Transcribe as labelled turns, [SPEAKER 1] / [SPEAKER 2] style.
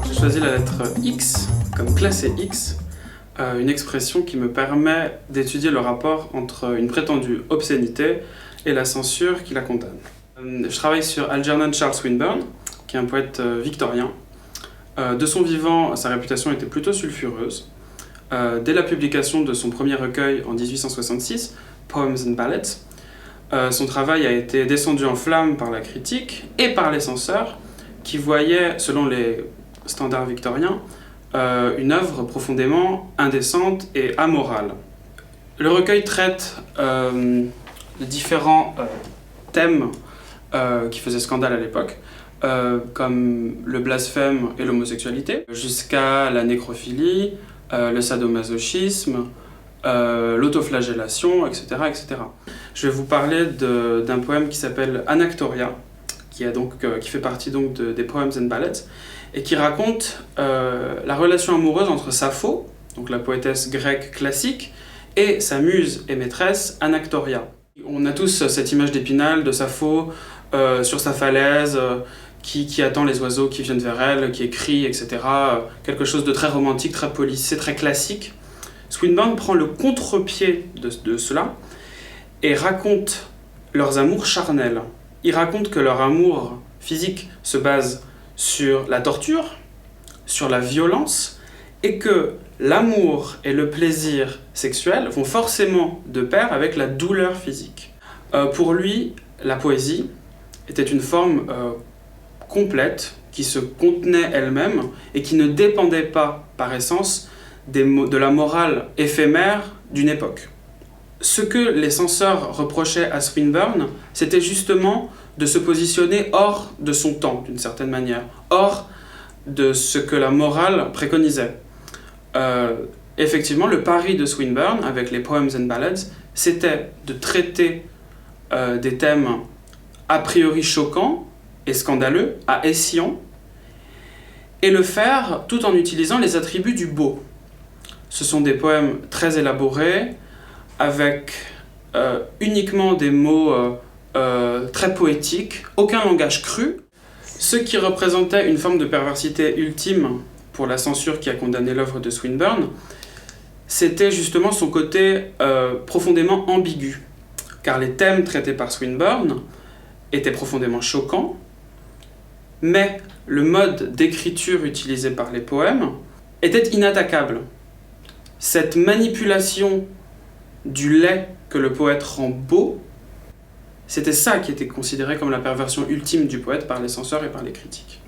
[SPEAKER 1] J'ai choisi la lettre X comme classé X, une expression qui me permet d'étudier le rapport entre une prétendue obscénité et la censure qui la condamne. Je travaille sur Algernon Charles Swinburne, qui est un poète victorien. De son vivant, sa réputation était plutôt sulfureuse. Dès la publication de son premier recueil en 1866, Poems and Ballads, son travail a été descendu en flammes par la critique et par les censeurs, qui voyaient, selon les standards victoriens, une œuvre profondément indécente et amorale. Le recueil traite de différents thèmes qui faisaient scandale à l'époque, comme le blasphème et l'homosexualité, jusqu'à la nécrophilie, le sadomasochisme, l'autoflagellation, etc., etc. Je vais vous parler d'un poème qui s'appelle Anactoria, qui fait partie donc des Poems and Ballads, et qui raconte la relation amoureuse entre Sappho, donc la poétesse grecque classique, et sa muse et maîtresse Anactoria. On a tous cette image d'Épinal de Sappho sur sa falaise, qui attend les oiseaux qui viennent vers elle, qui écrit, etc. Quelque chose de très romantique, très policé, très classique. Swinburne prend le contre-pied de cela et raconte leurs amours charnels. Il raconte que leur amour physique se base sur la torture, sur la violence, et que l'amour et le plaisir sexuel vont forcément de pair avec la douleur physique. Pour lui, la poésie était une forme complète, qui se contenait elle-même et qui ne dépendait pas, par essence, de la morale éphémère d'une époque. Ce que les censeurs reprochaient à Swinburne, c'était justement de se positionner hors de son temps, d'une certaine manière, hors de ce que la morale préconisait. Effectivement, le pari de Swinburne, avec les Poems and Ballads, c'était de traiter des thèmes a priori choquants et scandaleux, à escient, et le faire tout en utilisant les attributs du beau. Ce sont des poèmes très élaborés, avec uniquement des mots très poétiques, aucun langage cru, ce qui représentait une forme de perversité ultime pour la censure qui a condamné l'œuvre de Swinburne. C'était justement son côté profondément ambigu, car les thèmes traités par Swinburne étaient profondément choquants, mais le mode d'écriture utilisé par les poèmes était inattaquable. Cette manipulation du lait que le poète rend beau, c'était ça qui était considéré comme la perversion ultime du poète par les censeurs et par les critiques.